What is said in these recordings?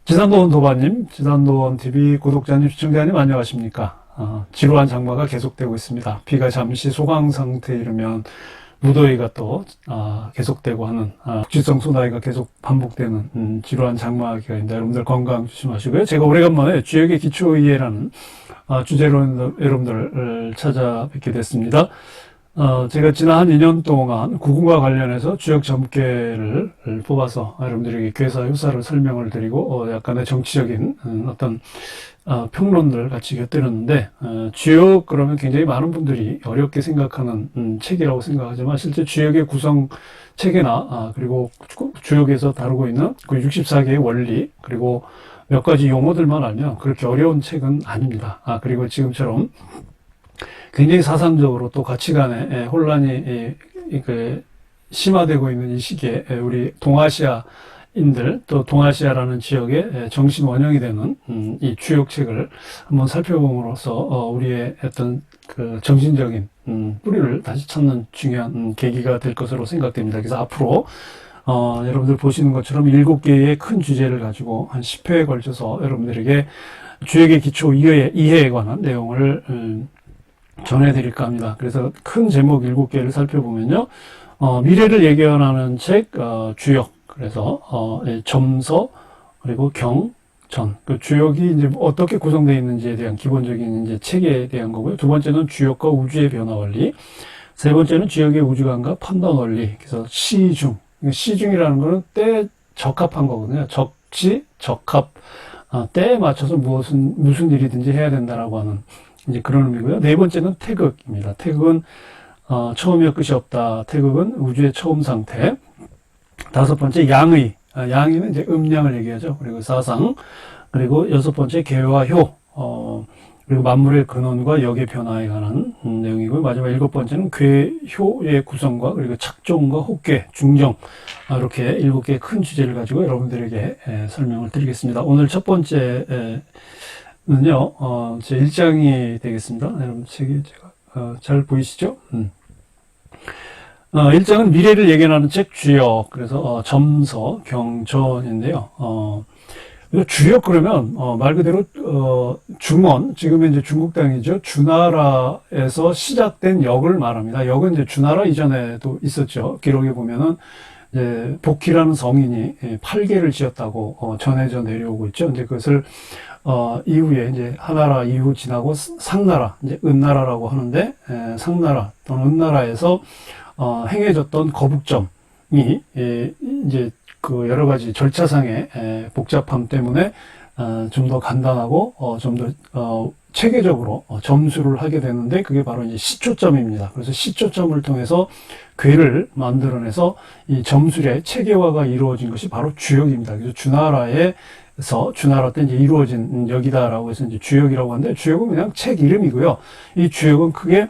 지산도원 도반님, 지산도원 TV 구독자님, 시청자님 안녕하십니까? 지루한 장마가 계속되고 있습니다. 비가 잠시 소강 상태에 이르면 무더위가 또 계속되고 하는 국지성 소나기가 계속 반복되는 지루한 장마 기간입니다. 여러분들 건강 조심하시고요. 제가 오래간만에 주역의 기초이해라는 주제로 여러분들을 찾아뵙게 됐습니다. 제가 지난 한 2년 동안 구군과 관련해서 주역 점괘를 뽑아서 여러분들에게 괴사 효사를 설명을 드리고 약간의 정치적인 어떤 평론들 같이 곁들였는데 주역 그러면 굉장히 많은 분들이 어렵게 생각하는 책이라고 생각하지만 실제 주역의 구성 체계나 그리고 주역에서 다루고 있는 그 64개의 원리 그리고 몇 가지 용어들만 알면 그렇게 어려운 책은 아닙니다. 그리고 지금처럼 굉장히 사상적으로 또 가치관의 혼란이 심화되고 있는 이 시기에 우리 동아시아인들 또 동아시아라는 지역의 정신 원형이 되는 이 주역책을 한번 살펴봄으로써 우리의 어떤 그 정신적인 뿌리를 다시 찾는 중요한 계기가 될 것으로 생각됩니다. 그래서 앞으로 여러분들 보시는 것처럼 7개의 큰 주제를 가지고 한 10회에 걸쳐서 여러분들에게 주역의 기초 이해에 관한 내용을 전해드릴까 합니다. 그래서 큰 제목 7개를 살펴보면요. 미래를 예견하는 책, 주역, 그래서, 점서, 그리고 경, 전. 그 주역이 이제 어떻게 구성되어 있는지에 대한 기본적인 이제 체계에 대한 거고요. 두 번째는 주역과 우주의 변화 원리. 세 번째는 주역의 우주관과 판단 원리. 그래서 시중. 시중이라는 거는 때에 적합한 거거든요. 적시, 적합. 때에 맞춰서 무슨 일이든지 해야 된다라고 하는 이제 그런 의미고요. 네 번째는 태극입니다. 태극은 처음이야 끝이 없다. 태극은 우주의 처음 상태. 다섯 번째 양의. 양의는 이제 음양을 얘기하죠. 그리고 사상. 그리고 여섯 번째 계와 효. 그리고 만물의 근원과 역의 변화에 관한 내용이고요. 마지막 일곱 번째는 괴효의 구성과 그리고 착종과 혹괴, 중정. 이렇게 7개의 큰 주제를 가지고 여러분들에게 설명을 드리겠습니다. 오늘 첫 번째 는요, 제 1장이 되겠습니다. 여러분, 책이 제가, 잘 보이시죠? 1장은 미래를 예견하는 책 주역, 그래서, 점서, 경전인데요. 주역 그러면, 말 그대로, 중원, 지금은 이제 중국 땅이죠. 주나라에서 시작된 역을 말합니다. 역은 이제 주나라 이전에도 있었죠. 기록에 보면은, 복희라는 성인이 8개를 지었다고 전해져 내려오고 있죠. 이제 그것을 이후에 이제 하나라 이후 지나고 상나라, 이제 은나라라고 하는데 상나라 또는 은나라에서 행해졌던 거북점이 이제 그 여러 가지 절차상의 복잡함 때문에 좀 더 간단하고 좀 더 체계적으로 점수를 하게 되는데 그게 바로 이제 시초점입니다. 그래서 시초점을 통해서 궤를 만들어내서 이 점술의 체계화가 이루어진 것이 바로 주역입니다. 그래서 주나라 때 이제 이루어진 역이다라고 해서 이제 주역이라고 하는데 주역은 그냥 책 이름이고요. 이 주역은 크게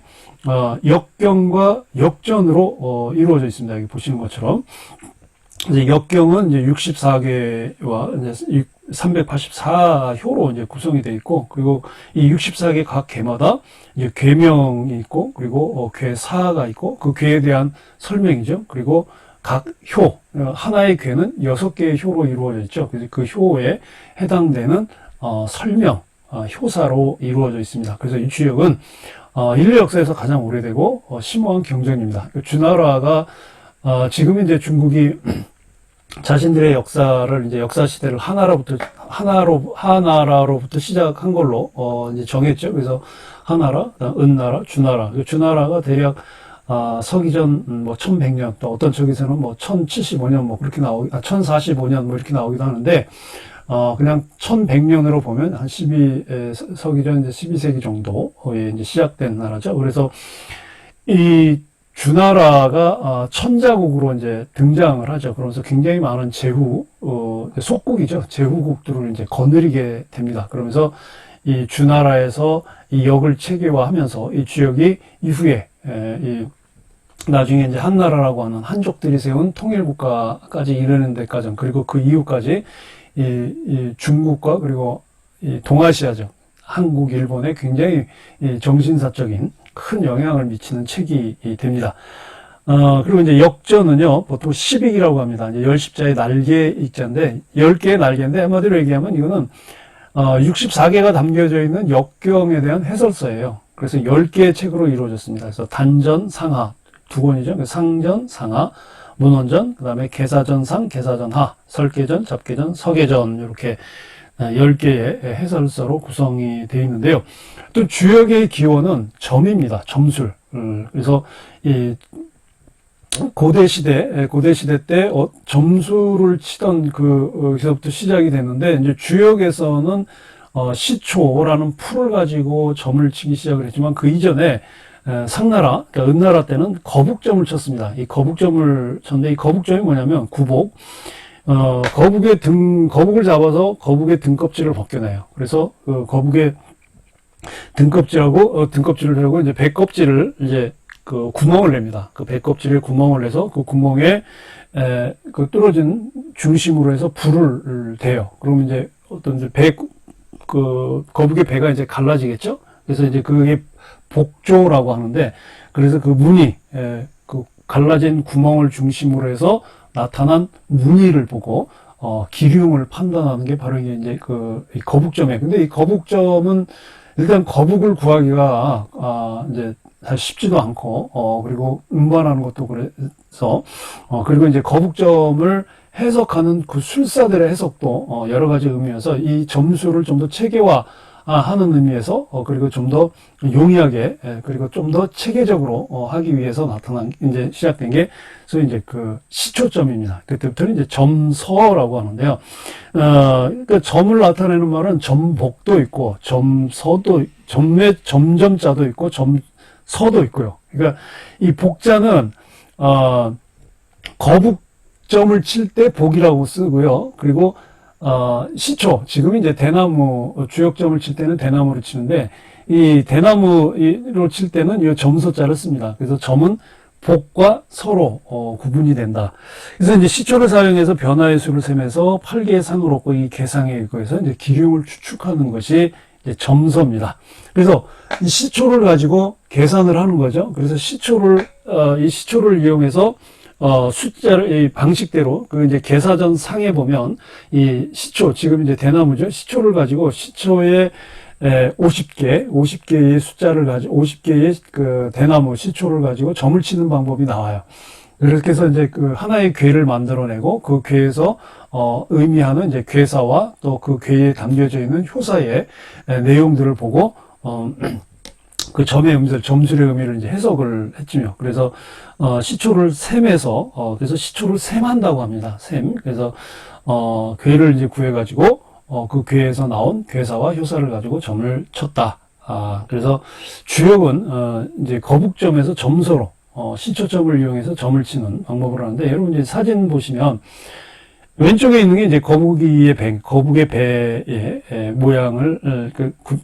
역경과 역전으로 이루어져 있습니다. 여기 보시는 것처럼. 이제 역경은 이제 64개와 이제 384효로 이제 구성이 되어 있고, 그리고 이 64개 각 괴마다 이제 괴명이 있고, 그리고 괴사가 있고, 그 괴에 대한 설명이죠. 그리고 각 효, 하나의 괴는 6개의 효로 이루어져 있죠. 그래서 그 효에 해당되는 설명, 효사로 이루어져 있습니다. 그래서 이 주역은 인류 역사에서 가장 오래되고 심오한 경전입니다. 주나라가 지금 이제 중국이 자신들의 역사를 이제 역사 시대를 하나라로부터 시작한 걸로 이제 정했죠. 그래서 하나라, 은나라, 주나라. 주나라가 대략 서기전 뭐 1100년 또 어떤 쪽에서는 뭐 1075년 뭐 그렇게 1045년 뭐 이렇게 나오기도 하는데 그냥 1100년으로 보면 한 서기전 이제 12세기 정도에 이제 시작된 나라죠. 그래서 이 주나라가 천자국으로 이제 등장을 하죠. 그러면서 굉장히 많은 속국이죠. 제후국들을 이제 거느리게 됩니다. 그러면서 이 주나라에서 이 역을 체계화하면서 이 주역이 이후에 나중에 이제 한나라라고 하는 한족들이 세운 통일국가까지 이르는 데까지 그리고 그 이후까지 이 중국과 그리고 이 동아시아죠. 한국, 일본에 굉장히 정신사적인 큰 영향을 미치는 책이 됩니다. 그리고 이제 역전은요, 보통 10익이라고 합니다. 이제 10십자의 날개 익자인데, 10개의 날개인데, 한마디로 얘기하면 이거는, 64개가 담겨져 있는 역경에 대한 해설서예요. 그래서 10개의 책으로 이루어졌습니다. 그래서 단전, 상하, 두 권이죠. 상전, 상하, 문헌전, 그 다음에 계사전상, 계사전하, 설계전, 접계전, 서계전, 이렇게 10개의 해설서로 구성이 되어 있는데요. 또 주역의 기원은 점입니다. 점술. 그래서 이 고대 시대 때 점수를 치던 그에서부터 시작이 됐는데, 이제 주역에서는 시초라는 풀을 가지고 점을 치기 시작을 했지만, 그 이전에 상나라, 그러니까 은나라 때는 거북점을 쳤습니다. 이 거북점을 쳤는데, 이 거북점이 뭐냐면 구복, 거북을 잡아서 거북의 등껍질을 벗겨내요. 그래서 그 거북의 등껍질을 하고 이제 배껍질을 이제 그 구멍을 냅니다. 그 배껍질에 구멍을 내서 그 구멍에 그 뚫어진 중심으로 해서 불을 대요. 그러면 이제 어떤 이제 거북의 배가 이제 갈라지겠죠? 그래서 이제 그게 복조라고 하는데, 그래서 그 무늬, 그 갈라진 구멍을 중심으로 해서 나타난 무늬를 보고, 기륭을 판단하는 게 바로 이게 이제 이 거북점이에요. 근데 이 거북점은 일단 거북을 구하기가, 이제 사실 쉽지도 않고, 그리고 운반하는 것도 그래서, 그리고 이제 거북점을 해석하는 그 술사들의 해석도, 여러 가지 의미여서 이 점수를 좀 더 체계화, 하는 의미에서, 그리고 좀 더 용이하게, 그리고 좀 더 체계적으로, 하기 위해서 이제 시작된 게, 소위 이제 그 시초점입니다. 그때부터는 이제 점서라고 하는데요. 그러니까 점을 나타내는 말은 점복도 있고, 점점자도 있고, 점서도 있고요. 그러니까 이 복자는, 거북점을 칠 때 복이라고 쓰고요. 그리고 시초, 지금 이제 대나무, 주역점을 칠 때는 대나무로 치는데, 이 대나무로 칠 때는 이 점서자를 씁니다. 그래서 점은 복과 서로, 구분이 된다. 그래서 이제 시초를 사용해서 변화의 수를 세면서 8개의 상을 얻고 이 계상에 의거해서 이제 기륭을 추측하는 것이 이제 점서입니다. 그래서 이 시초를 가지고 계산을 하는 거죠. 그래서 이 시초를 이용해서 숫자를, 이 방식대로, 이제 계사전 상에 보면, 이 시초, 지금 이제 대나무죠. 시초를 가지고, 시초에 50개의 숫자를 가지고, 50개의 그 대나무 시초를 가지고 점을 치는 방법이 나와요. 그렇게 해서 이제 그 하나의 궤를 만들어내고, 그 궤에서, 의미하는 이제 궤사와 또 그 궤에 담겨져 있는 효사의 내용들을 보고, 그 점의 의미를, 점술의 의미를 이제 해석을 했지요. 그래서, 시초를 셈해서, 그래서 시초를 셈한다고 합니다. 셈. 그래서, 궤를 이제 구해가지고, 그 궤에서 나온 궤사와 효사를 가지고 점을 쳤다. 그래서 주역은, 이제 거북점에서 점서로, 시초점을 이용해서 점을 치는 방법을 하는데, 여러분 이제 사진 보시면, 왼쪽에 있는 게 이제 거북의 배의 모양을,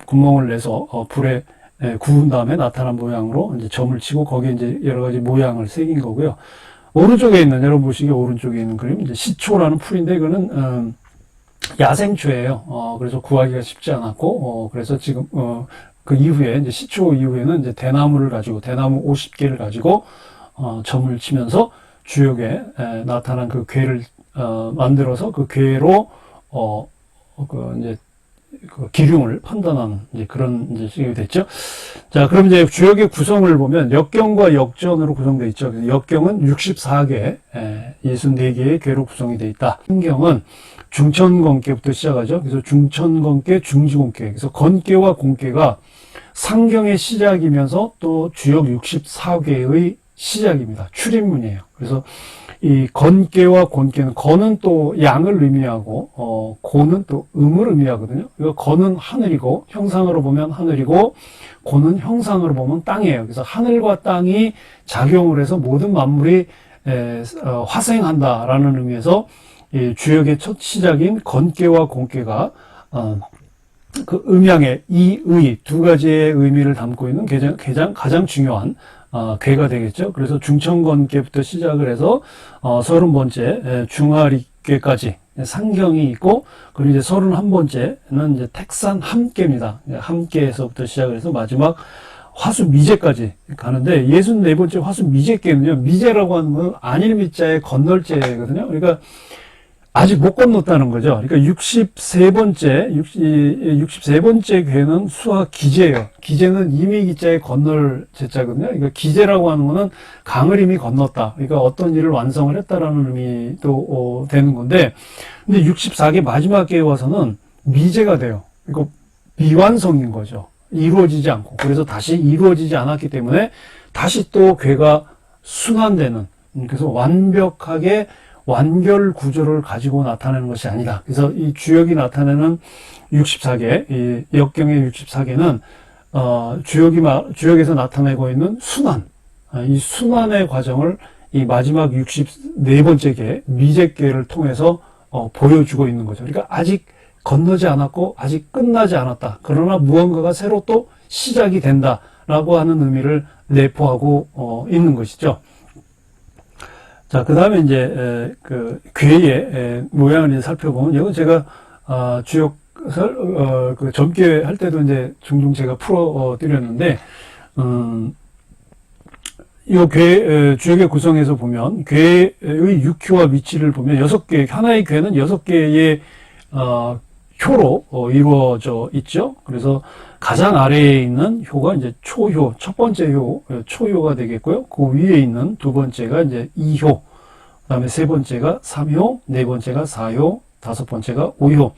구멍을 내서, 불에 구운 다음에 나타난 모양으로 이제 점을 치고 거기에 이제 여러 가지 모양을 새긴 거고요. 오른쪽에 있는, 여러분 보시기에 오른쪽에 있는 그림, 이제 시초라는 풀인데 이거는, 야생초예요. 그래서 구하기가 쉽지 않았고, 그래서 지금, 그 이후에, 이제 시초 이후에는 이제 대나무 50개를 가지고, 점을 치면서 주역에 나타난 그 궤를, 만들어서 그 궤로, 이제, 그 기륭을 판단하는 이제 그런 이제 식이 됐죠. 자, 그럼 이제 주역의 구성을 보면 역경과 역전으로 구성되어 있죠. 역경은 64개, 64개의 궤로 구성이 되어 있다. 신경은 중천건계부터 시작하죠. 그래서 중천건계, 중지건계. 그래서 건계와 공계가 상경의 시작이면서 또 주역 64개의 시작입니다. 출입문이에요. 그래서 이 건계와 곤계는, 건은 또 양을 의미하고, 고는 또 음을 의미하거든요. 이거 건은 하늘이고, 형상으로 보면 하늘이고, 고는 형상으로 보면 땅이에요. 그래서 하늘과 땅이 작용을 해서 모든 만물이 화생한다라는 의미에서 이 주역의 첫 시작인 건계와 곤계가, 그 음양의 이의 두 가지의 의미를 담고 있는 가장 중요한 궤가 되겠죠. 그래서 중천건계부터 시작을 해서 30번째 중하리궤까지 상경이 있고, 그리고 이제 31번째는 이제 택산 함계입니다. 함계에서부터 시작을 해서 마지막 화수 미제까지 가는데 64번째 화수 미제께는요. 미제라고 하는 건 안일 미자의 건널제거든요. 그러니까 아직 못 건넜다는 거죠. 그러니까 63번째 괴는 수화 기제예요. 기제는 이미 기자의 건널 제자거든요. 그러니까 기제라고 하는 거는 강을 이미 건넜다. 그러니까 어떤 일을 완성을 했다라는 의미도 되는 건데, 근데 64개 마지막 괴에 와서는 미제가 돼요. 이거 미완성인 거죠. 이루어지지 않고. 그래서 다시 이루어지지 않았기 때문에 다시 또 괴가 순환되는, 그래서 완벽하게 완결 구조를 가지고 나타내는 것이 아니다. 그래서 이 주역이 나타내는 64개, 이 역경의 64개는, 주역에서 나타내고 있는 순환, 이 순환의 과정을 이 마지막 64번째 개, 미제계를 통해서, 보여주고 있는 거죠. 그러니까 아직 건너지 않았고, 아직 끝나지 않았다. 그러나 무언가가 새로 또 시작이 된다라고 하는 의미를 내포하고, 있는 것이죠. 자, 그 다음에 이제, 괴의 모양을 이제 살펴보면, 이건 제가, 주역, 그 점괘 할 때도 이제 종종 제가 풀어 드렸는데, 이 주역의 구성에서 보면, 괴의 육효와 위치를 보면, 6개, 하나의 괴는 6개의, 효로 이루어져 있죠. 그래서 가장 아래에 있는 효가 이제 초효, 첫 번째 효, 초효가 되겠고요. 그 위에 있는 두 번째가 이제 2효, 그다음에 세 번째가 3효, 네 번째가 4효, 다섯 번째가 5효,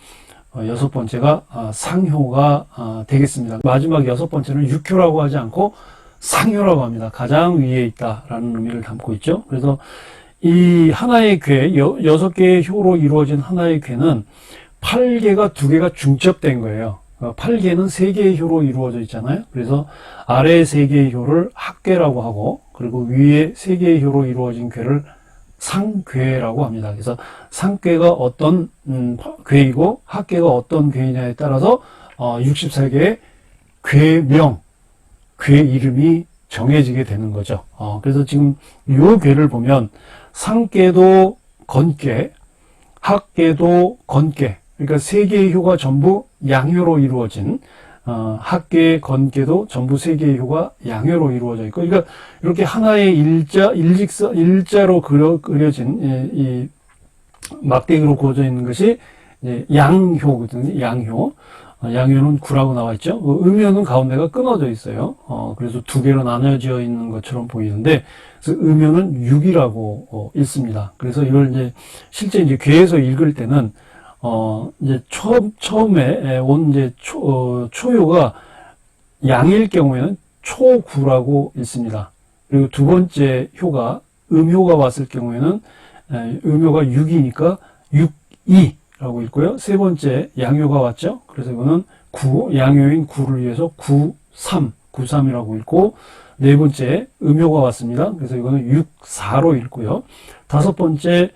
여섯 번째가 상효가 되겠습니다. 마지막 여섯 번째는 6효라고 하지 않고 상효라고 합니다. 가장 위에 있다라는 의미를 담고 있죠. 그래서 이 하나의 괴, 6개의 효로 이루어진 하나의 괴는 8개가 2개가 중첩된 거예요. 8개는 3개의 효로 이루어져 있잖아요. 그래서 아래에 3개의 효를 합괴라고 하고, 그리고 위에 3개의 효로 이루어진 괴를 상괴라고 합니다. 그래서 상괴가 어떤 괴이고 합괴가 어떤 괴이냐에 따라서 64개의 괴명, 괴 이름이 정해지게 되는 거죠. 그래서 지금 이 괴를 보면 상괴도 건괴, 합괴도 건괴, 그러니까 3개의 효가 전부 양효로 이루어진, 합계, 건계도 전부 3개의 효가 양효로 이루어져 있고, 그러니까 이렇게 하나의 일자로 그려진, 이 막대기로 그어져 있는 것이 양효거든요. 양효. 양효는 9라고 나와 있죠. 음효는 가운데가 끊어져 있어요. 그래서 2개로 나눠져 있는 것처럼 보이는데, 그래서 음효는 6이라고 읽습니다. 그래서 이걸 이제 실제 이제 괴에서 읽을 때는 이제 처음에 온 이제 초효가 양일 경우에는 초구라고 읽습니다. 그리고 두 번째 효가 음효가 왔을 경우에는 음효가 6이니까 6이라고 읽고요. 세 번째 양효가 왔죠. 그래서 이거는 9, 양효인 9를 위해서 93, 93이라고 읽고, 네 번째 음효가 왔습니다. 그래서 이거는 64로 읽고요. 다섯 번째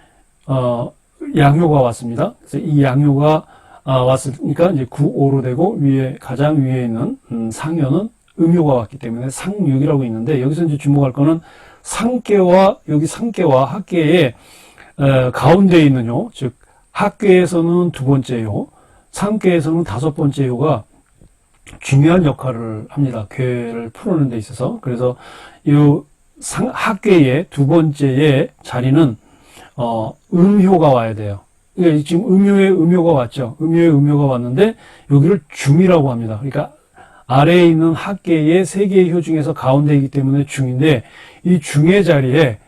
양효가 왔습니다. 그래서 이 양효가 왔으니까 이제 9, 5로 되고, 가장 위에 있는 상효는 음효가 왔기 때문에 상육이라고 있는데, 여기서 이제 주목할 거는 여기 상계와 합계의 가운데에 있는 효, 즉 합계에서는 두 번째 효, 상계에서는 다섯 번째 효가 중요한 역할을 합니다. 괴를 풀어내는 데 있어서. 그래서 이 합계의 두 번째의 자리는 음효가 와야 돼요. 그러니까 지금 음효가 왔죠. 음효가 왔는데 여기를 중이라고 합니다. 그러니까 아래에 있는 합계의 3개의 효 중에서 가운데이기 때문에 중인데, 이 중의 자리에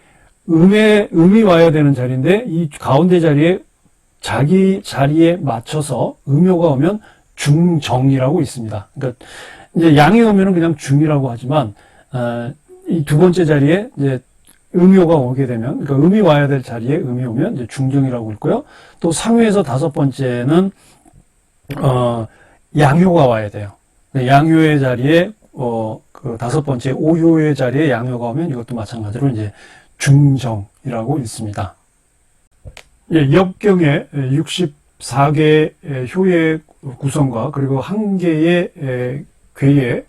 음이 와야 되는 자리인데, 이 가운데 자리에 자기 자리에 맞춰서 음효가 오면 중정이라고 있습니다. 그러니까 이제 양이 오면은 그냥 중이라고 하지만, 이 두 번째 자리에 이제 음효가 오게 되면, 그러니까 음이 와야 될 자리에 음이 오면 이제 중정이라고 있고요. 또 상효에서 다섯 번째는 양효가 와야 돼요. 양효의 자리에 그 다섯 번째 오효의 자리에 양효가 오면 이것도 마찬가지로 이제 중정이라고 있습니다. 예, 역경의 64개의 효의 구성과 그리고 한 개의 괴에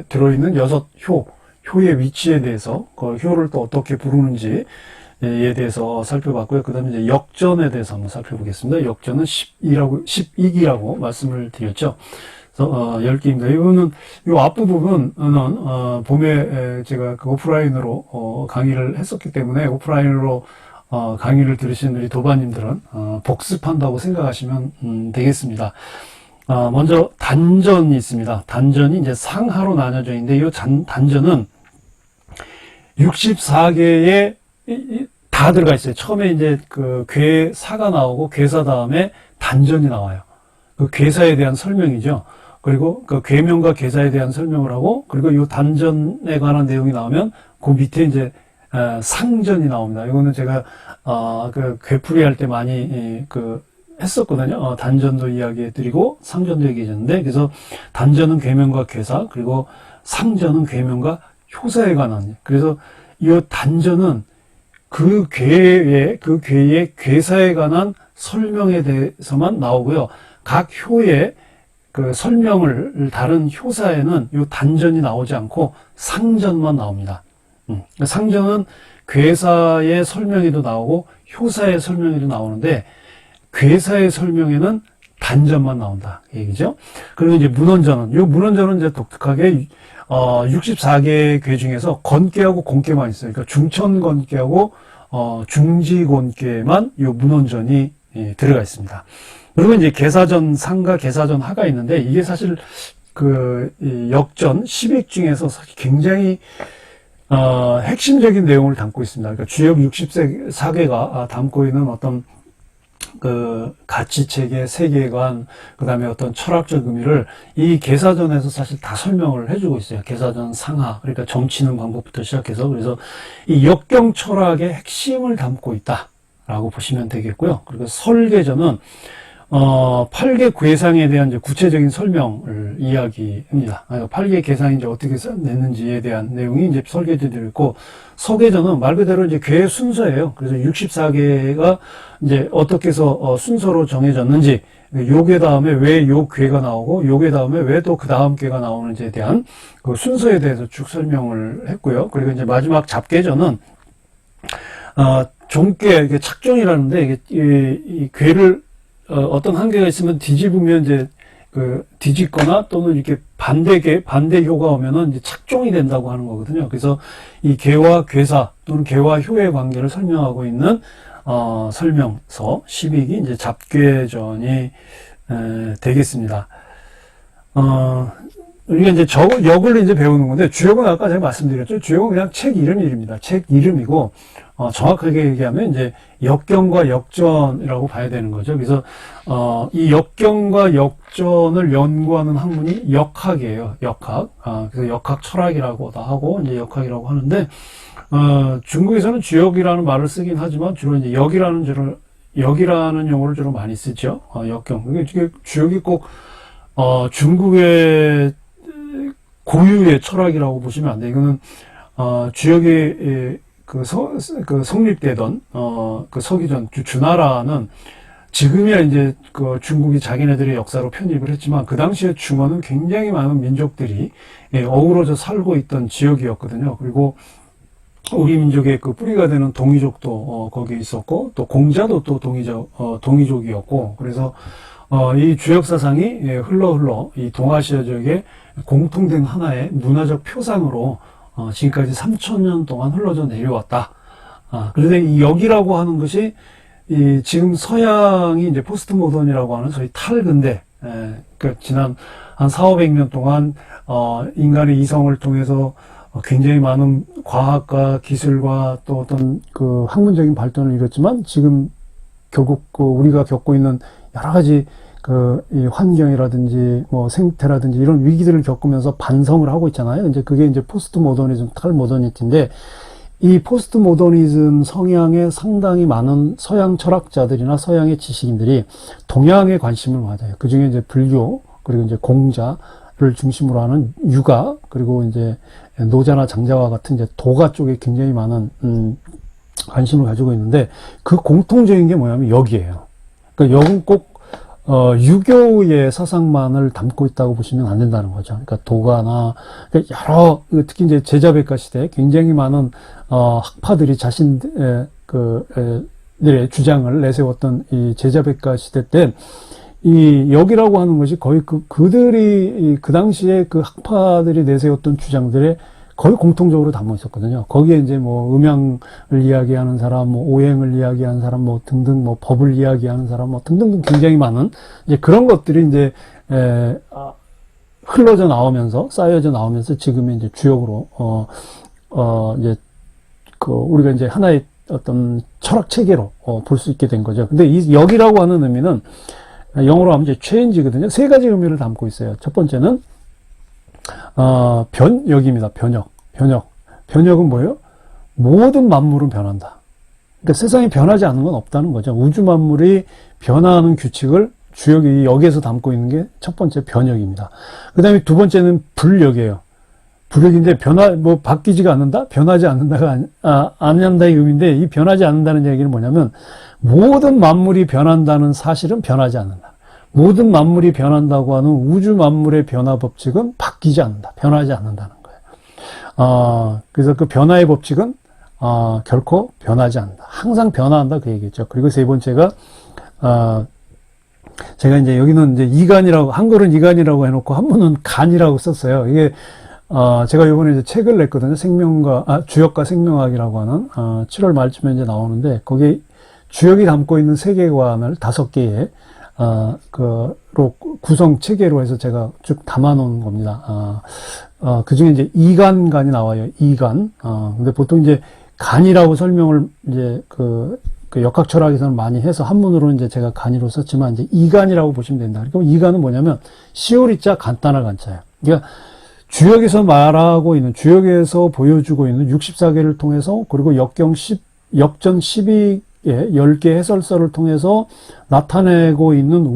들어있는 6효의 위치에 대해서, 그 효를 또 어떻게 부르는지에 대해서 살펴봤고요. 그 다음에 이제 역전에 대해서 한번 살펴보겠습니다. 역전은 12기라고 말씀을 드렸죠. 10개입니다. 이거는, 요 앞부분은, 봄에 제가 그 오프라인으로, 강의를 했었기 때문에 오프라인으로, 강의를 들으신 우리 도반님들은, 복습한다고 생각하시면, 되겠습니다. 먼저 단전이 있습니다. 단전이 이제 상하로 나눠져 있는데, 이 단전은 64개의 다 들어가 있어요. 처음에 이제 그 괴사가 나오고 괴사 다음에 단전이 나와요. 그 괴사에 대한 설명이죠. 그리고 그 괴명과 괴사에 대한 설명을 하고, 그리고 이 단전에 관한 내용이 나오면 그 밑에 이제 상전이 나옵니다. 이거는 제가 그 괴풀이 할 때 많이 했었거든요. 단전도 이야기해드리고 상전도 얘기해줬는데, 그래서 단전은 괴명과 괴사, 그리고 상전은 괴명과 효사에 관한. 그래서 이 단전은 그 괴의 괴사에 관한 설명에 대해서만 나오고요. 각 효의 그 설명을 다른 효사에는 이 단전이 나오지 않고 상전만 나옵니다. 상전은 괴사의 설명에도 나오고 효사의 설명에도 나오는데, 괴사의 설명에는 단전만 나온다. 그 얘기죠. 그리고 이제 문헌전은 이제 독특하게 64개 괴 중에서 건괴하고 공괴만 있어요. 그러니까 중천건괴하고 중지곤괴만 이 문헌전이 들어가 있습니다. 그리고 이제 계사전 상과 계사전 하가 있는데, 이게 사실 이 역전 10획 중에서 사실 굉장히 핵심적인 내용을 담고 있습니다. 그러니까 주역 64개가 담고 있는 어떤 그 가치체계, 세계관, 그 다음에 어떤 철학적 의미를 이 계사전에서 사실 다 설명을 해주고 있어요. 계사전 상하, 그러니까 점치는 방법부터 시작해서. 그래서 이 역경 철학의 핵심을 담고 있다라고 보시면 되겠고요. 그리고 설계전은 8개 괴상에 대한 이제 구체적인 설명을 이야기합니다. 8개 괴상이 이제 어떻게 냈는지에 대한 내용이 이제 설계되어 있고, 서계전은 말 그대로 이제 괴의 순서예요. 그래서 64개가 이제 어떻게 해서 순서로 정해졌는지, 요괴 다음에 왜 요 괴가 나오고, 요괴 다음에 왜 또 그 다음 괴가 나오는지에 대한 그 순서에 대해서 쭉 설명을 했고요. 그리고 이제 마지막 잡계전은 종괴, 이게 착종이라는데, 이게 이 괴를 어떤 한계가 있으면 뒤집으면 이제 뒤집거나 또는 이렇게 반대효가 오면은 이제 착종이 된다고 하는 거거든요. 그래서 이 괴와 괴사 또는 괴와 효의 관계를 설명하고 있는 설명서 10익이 이제 잡괴전이 되겠습니다. 우리가 이제 역을 이제 배우는 건데, 주역은 아까 제가 말씀드렸죠. 주역은 그냥 책 이름입니다. 책 이름이고, 정확하게 얘기하면 이제 역경과 역전이라고 봐야 되는 거죠. 그래서, 이 역경과 역전을 연구하는 학문이 역학이에요. 역학. 그래서 역학 철학이라고도 하고, 이제 역학이라고 하는데, 중국에서는 주역이라는 말을 쓰긴 하지만, 주로 이제 역이라는 용어를 주로 많이 쓰죠. 역경. 이게 주역이 꼭, 중국의 고유의 철학이라고 보시면 안 돼요. 이거는, 주역이, 성립되던, 서기전, 주나라는 지금이야 이제 중국이 자기네들의 역사로 편입을 했지만, 그 당시에 중원은 굉장히 많은 민족들이 어우러져 살고 있던 지역이었거든요. 그리고 우리 민족의 그 뿌리가 되는 동이족도, 거기에 있었고, 또 공자도 또 동이족이었고, 그래서, 이 주역 사상이 흘러 이 동아시아 지역에 공통된 하나의 문화적 표상으로 지금까지 3,000년 동안 흘러져 내려왔다. 그런데 이 역이라고 하는 것이 지금 서양이 이제 포스트 모던이라고 하는 소위 탈근대, 그러니까 지난 한 4,500년 동안 인간의 이성을 통해서 굉장히 많은 과학과 기술과 또 어떤 그 학문적인 발전을 이뤘지만, 지금 결국 우리가 겪고 있는 여러 가지 이 환경이라든지 뭐 생태라든지 이런 위기들을 겪으면서 반성을 하고 있잖아요. 이제 그게 이제 포스트 모더니즘, 탈모더니티인데, 이 포스트 모더니즘 성향에 상당히 많은 서양 철학자들이나 서양의 지식인들이 동양에 관심을 가져요. 그 중에 이제 불교, 그리고 이제 공자를 중심으로 하는 유가, 그리고 이제 노자나 장자와 같은 이제 도가 쪽에 굉장히 많은 관심을 가지고 있는데, 그 공통적인 게 뭐냐면 역이에요. 그러니까 역은 꼭 유교의 사상만을 담고 있다고 보시면 안 된다는 거죠. 그러니까 도가나 여러, 특히 이제 제자백가 시대 굉장히 많은 학파들이 자신들의 주장을 내세웠던 이 제자백가 시대 때 이 역이라고 하는 것이 거의 그들이 그 당시에 그 학파들이 내세웠던 주장들에 거의 공통적으로 담아 있었거든요. 거기에 이제 뭐 음양을 이야기하는 사람, 뭐 오행을 이야기하는 사람, 뭐 등등, 뭐 법을 이야기하는 사람, 뭐 등등 굉장히 많은 이제 그런 것들이 이제 흘러져 나오면서 쌓여져 나오면서 지금의 이제 주역으로 이제 우리가 이제 하나의 어떤 철학 체계로 볼 수 있게 된 거죠. 근데 이 역이라고 하는 의미는 영어로 하면 이제 change거든요. 세 가지 의미를 담고 있어요. 첫 번째는 변역입니다. 변역은 뭐예요? 모든 만물은 변한다. 그러니까 세상에 변하지 않는 건 없다는 거죠. 우주 만물이 변화하는 규칙을 주역이 여기에서 담고 있는 게 첫 번째 변역입니다. 그 다음에 두 번째는 불역이에요. 불역인데 바뀌지가 않는다? 변하지 않는다가 안 한다의 의미인데, 이 변하지 않는다는 얘기는 뭐냐면, 모든 만물이 변한다는 사실은 변하지 않는다. 모든 만물이 변한다고 하는 우주 만물의 변화 법칙은 바뀌지 않는다. 변하지 않는다는 거예요. 그래서 그 변화의 법칙은, 결코 변하지 않는다. 항상 변화한다. 그 얘기죠. 그리고 세 번째가, 제가 이제 여기는 이제 이간이라고, 한글은 이간이라고 해놓고 한문은 간이라고 썼어요. 이게, 제가 이번에 이제 책을 냈거든요. 주역과 생명학이라고 하는, 7월 말쯤에 이제 나오는데, 거기에 주역이 담고 있는 세계관을 5개의, 구성 체계로 해서 제가 쭉 담아 놓은 겁니다. 그 중에 이제 이간간이 나와요. 이간. 근데 보통 이제 간이라고 설명을 이제 그 역학 철학에서는 많이 해서 한문으로 이제 제가 간이로 썼지만 이제 이간이라고 보시면 된다. 그러니까 이간은 뭐냐면 시오리자 간단한 간자예요. 그러니까 주역에서 말하고 있는, 주역에서 보여주고 있는 64개를 통해서, 그리고 역전 12의 10개 해설서를 통해서 나타내고 있는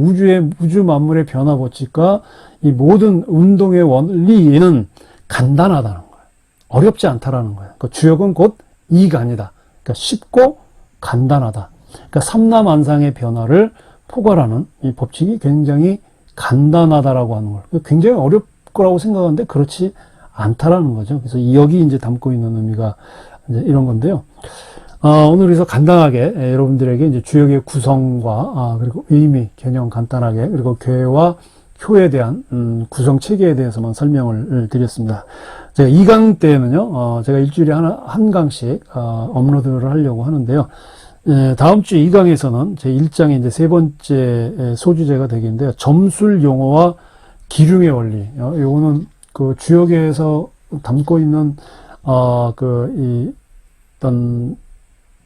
우주 만물의 변화 법칙과 이 모든 운동의 원리는 간단하다는 거예요. 어렵지 않다라는 거예요. 그러니까 주역은 곧 이간이다. 그러니까 쉽고 간단하다. 그러니까 삼라만상의 변화를 포괄하는 이 법칙이 굉장히 간단하다라고 하는 걸. 굉장히 어렵 거라고 생각하는데 그렇지 않다라는 거죠. 그래서 여기 이제 담고 있는 의미가 이제 이런 건데요. 오늘 그래서 간단하게 여러분들에게 이제 주역의 구성과 그리고 의미, 개념 간단하게, 그리고 교회와 효에 대한 구성 체계에 대해서만 설명을 드렸습니다. 제가 2강 때는요, 제가 일주일에 한 강씩 업로드를 하려고 하는데요. 다음 주 2강에서는 제 1장의 이제 세 번째 소주제가 되겠는데요. 점술 용어와 기륭의 원리. 요거는 그 주역에서 담고 있는 어떤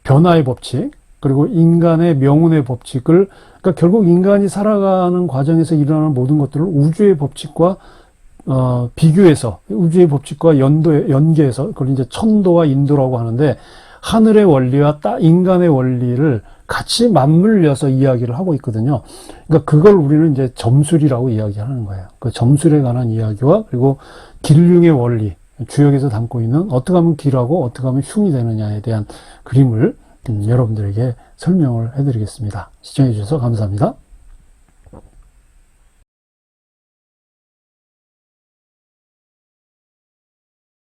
변화의 법칙, 그리고 인간의 명운의 법칙을, 그러니까 결국 인간이 살아가는 과정에서 일어나는 모든 것들을 우주의 법칙과 비교해서, 우주의 법칙과 연계해서, 그걸 이제 천도와 인도라고 하는데, 하늘의 원리와 인간의 원리를 같이 맞물려서 이야기를 하고 있거든요. 그러니까 그걸 우리는 이제 점술이라고 이야기하는 거예요. 그 점술에 관한 이야기와, 그리고 길흉의 원리, 주역에서 담고 있는 어떻게 하면 길하고 어떻게 하면 흉이 되느냐에 대한 그림을 여러분들에게 설명을 해드리겠습니다. 시청해 주셔서 감사합니다.